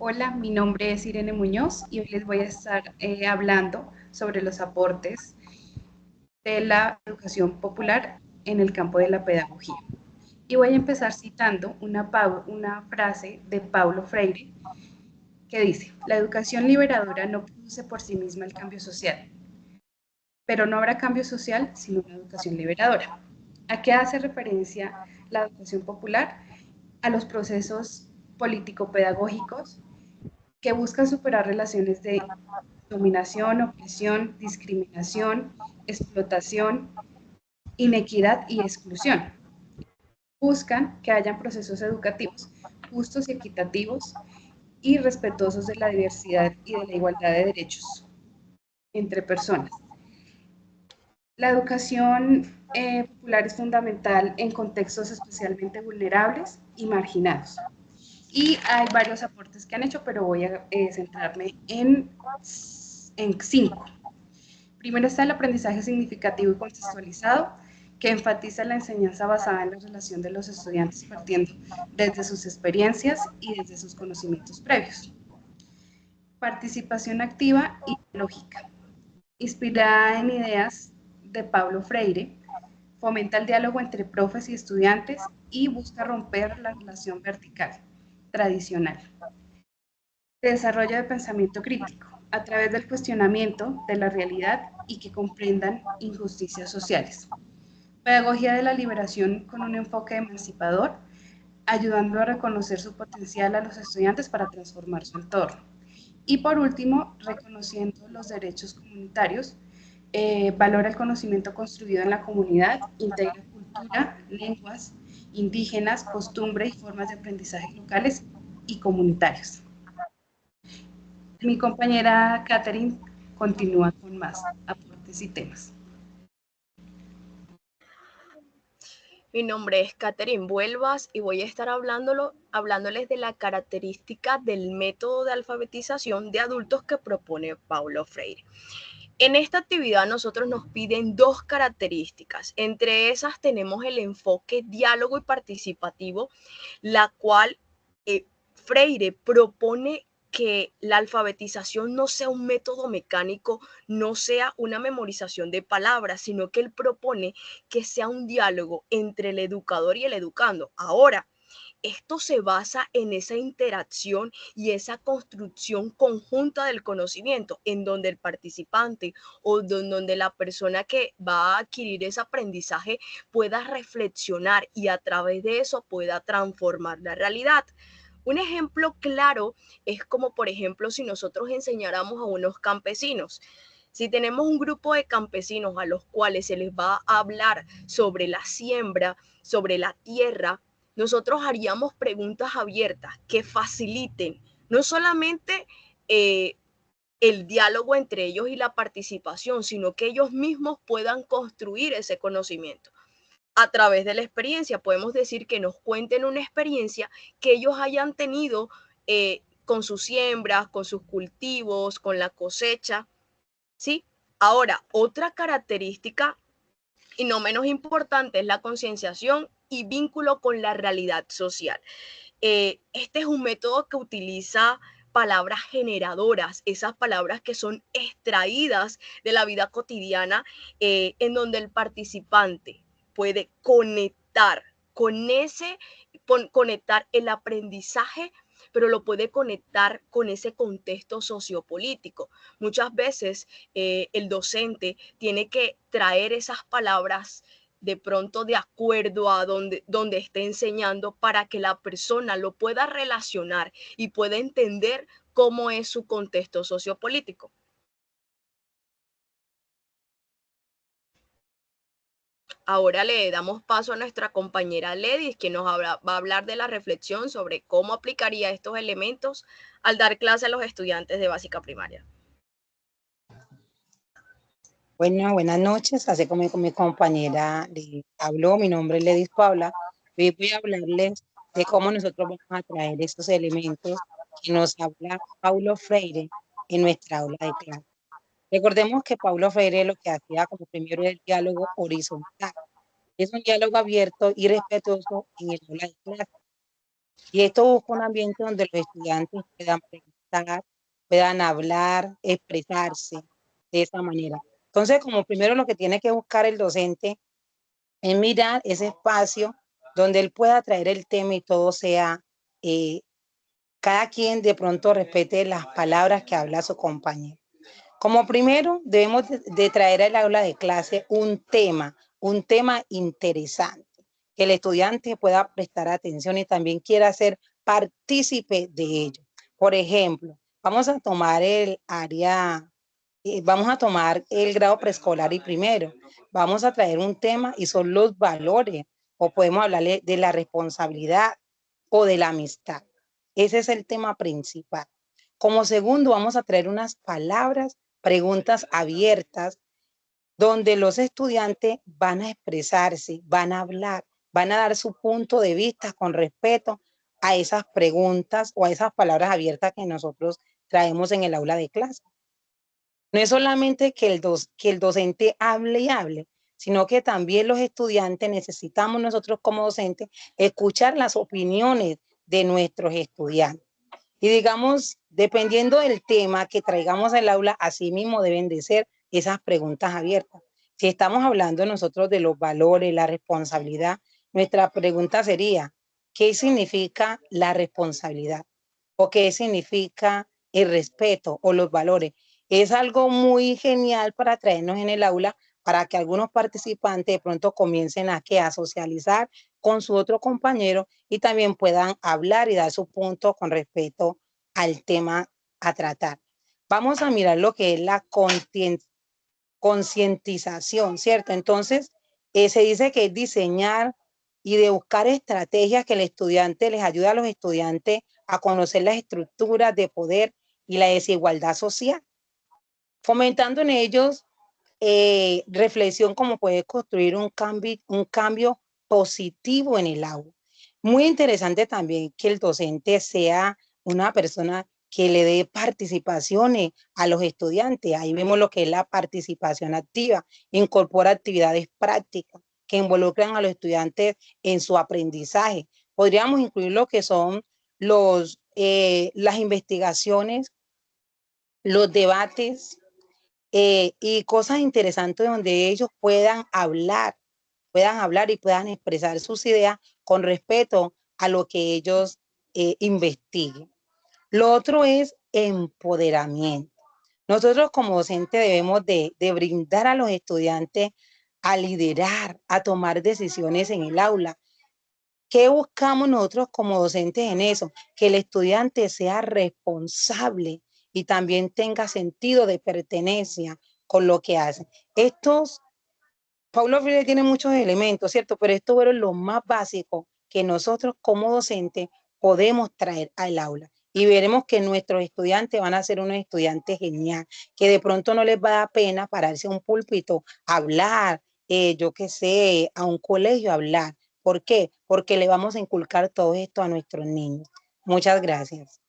Hola, mi nombre es Irene Muñoz y hoy les voy a estar hablando sobre los aportes de la educación popular en el campo de la pedagogía. Y voy a empezar citando una frase de Paulo Freire que dice, la educación liberadora no produce por sí misma el cambio social, pero no habrá cambio social sin una educación liberadora. ¿A qué hace referencia la educación popular? A los procesos político-pedagógicos que buscan superar relaciones de dominación, opresión, discriminación, explotación, inequidad y exclusión. Buscan que hayan procesos educativos justos y equitativos y respetuosos de la diversidad y de la igualdad de derechos entre personas. La educación popular es fundamental en contextos especialmente vulnerables y marginados. Y hay varios aportes que han hecho, pero voy a centrarme en cinco. Primero está el aprendizaje significativo y contextualizado, que enfatiza la enseñanza basada en la relación de los estudiantes partiendo desde sus experiencias y desde sus conocimientos previos. Participación activa y lógica, inspirada en ideas de Paulo Freire, fomenta el diálogo entre profes y estudiantes y busca romper la relación vertical tradicional. Desarrollo de pensamiento crítico, a través del cuestionamiento de la realidad y que comprendan injusticias sociales. Pedagogía de la liberación con un enfoque emancipador, ayudando a reconocer su potencial a los estudiantes para transformar su entorno. Y por último, reconociendo los derechos comunitarios, valora el conocimiento construido en la comunidad, integra cultura, lenguas indígenas, costumbre y formas de aprendizaje locales y comunitarios. Mi compañera Catherine continúa con más aportes y temas. Mi nombre es Catherine Vuelvas y voy a estar hablándoles de la característica del método de alfabetización de adultos que propone Paulo Freire. En esta actividad nosotros nos piden dos características. Entre esas tenemos el enfoque diálogo y participativo, la cual Freire propone que la alfabetización no sea un método mecánico, no sea una memorización de palabras, sino que él propone que sea un diálogo entre el educador y el educando. Ahora, esto se basa en esa interacción y esa construcción conjunta del conocimiento, en donde el participante o donde la persona que va a adquirir ese aprendizaje pueda reflexionar y a través de eso pueda transformar la realidad. Un ejemplo claro es como, por ejemplo, si nosotros enseñáramos a unos campesinos. Si tenemos un grupo de campesinos a los cuales se les va a hablar sobre la siembra, sobre la tierra, nosotros haríamos preguntas abiertas que faciliten no solamente el diálogo entre ellos y la participación, sino que ellos mismos puedan construir ese conocimiento. A través de la experiencia, podemos decir que nos cuenten una experiencia que ellos hayan tenido con sus siembras, con sus cultivos, con la cosecha, ¿sí? Ahora, otra característica y no menos importante es la concienciación y vínculo con la realidad social. Este es un método que utiliza palabras generadoras, esas palabras que son extraídas de la vida cotidiana, en donde el participante puede conectar con conectar el aprendizaje, pero lo puede conectar con ese contexto sociopolítico. Muchas veces el docente tiene que traer esas palabras de pronto de acuerdo a donde esté enseñando para que la persona lo pueda relacionar y pueda entender cómo es su contexto sociopolítico. Ahora le damos paso a nuestra compañera Ledis, que va a hablar de la reflexión sobre cómo aplicaría estos elementos al dar clase a los estudiantes de básica primaria. Bueno, buenas noches. Así como mi compañera habló, mi nombre es Ledis Paula. Hoy voy a hablarles de cómo nosotros vamos a traer estos elementos que nos habla Paulo Freire en nuestra aula de clase. Recordemos que Paulo Freire lo que hacía como primero era el diálogo horizontal. Es un diálogo abierto y respetuoso en el aula de clase. Y esto busca un ambiente donde los estudiantes puedan preguntar, puedan hablar, expresarse de esa manera. Entonces, como primero lo que tiene que buscar el docente es mirar ese espacio donde él pueda traer el tema y todo sea, eh, cada quien de pronto respete las palabras que habla su compañero. Como primero, debemos de traer al aula de clase un tema interesante, que el estudiante pueda prestar atención y también quiera ser partícipe de ello. Por ejemplo, vamos a tomar el área, vamos a tomar el grado preescolar y primero. Vamos a traer un tema y son los valores, o podemos hablarle de la responsabilidad o de la amistad. Ese es el tema principal. Como segundo, vamos a traer unas palabras, preguntas abiertas, donde los estudiantes van a expresarse, van a hablar, van a dar su punto de vista con respeto a esas preguntas o a esas palabras abiertas que nosotros traemos en el aula de clase. No es solamente que el docente hable y hable, sino que también los estudiantes necesitamos nosotros como docentes escuchar las opiniones de nuestros estudiantes. Y digamos, dependiendo del tema que traigamos al aula, así mismo deben de ser esas preguntas abiertas. Si estamos hablando nosotros de los valores, la responsabilidad, nuestra pregunta sería, ¿qué significa la responsabilidad? ¿O qué significa el respeto o los valores? Es algo muy genial para traernos en el aula para que algunos participantes de pronto comiencen a socializar con su otro compañero y también puedan hablar y dar su punto con respecto al tema a tratar. Vamos a mirar lo que es la concientización, ¿cierto? Entonces, se dice que es diseñar y de buscar estrategias que el estudiante les ayude a los estudiantes a conocer las estructuras de poder y la desigualdad social, fomentando en ellos reflexión como puede construir un cambio positivo en el aula. Muy interesante también que el docente sea una persona que le dé participaciones a los estudiantes. Ahí vemos lo que es la participación activa, incorpora actividades prácticas que involucran a los estudiantes en su aprendizaje. Podríamos incluir lo que son las investigaciones, los debates, y cosas interesantes donde ellos puedan hablar y puedan expresar sus ideas con respeto a lo que ellos investiguen. Lo otro es empoderamiento. Nosotros como docentes debemos de brindar a los estudiantes a liderar, a tomar decisiones en el aula. ¿Qué buscamos nosotros como docentes en eso? Que el estudiante sea responsable y también tenga sentido de pertenencia con lo que hace. Paulo Freire tiene muchos elementos, ¿cierto? Pero estos fueron los más básicos que nosotros como docentes podemos traer al aula. Y veremos que nuestros estudiantes van a ser unos estudiantes geniales, que de pronto no les va a dar pena pararse a un púlpito, hablar, yo qué sé, a un colegio a hablar. ¿Por qué? Porque le vamos a inculcar todo esto a nuestros niños. Muchas gracias.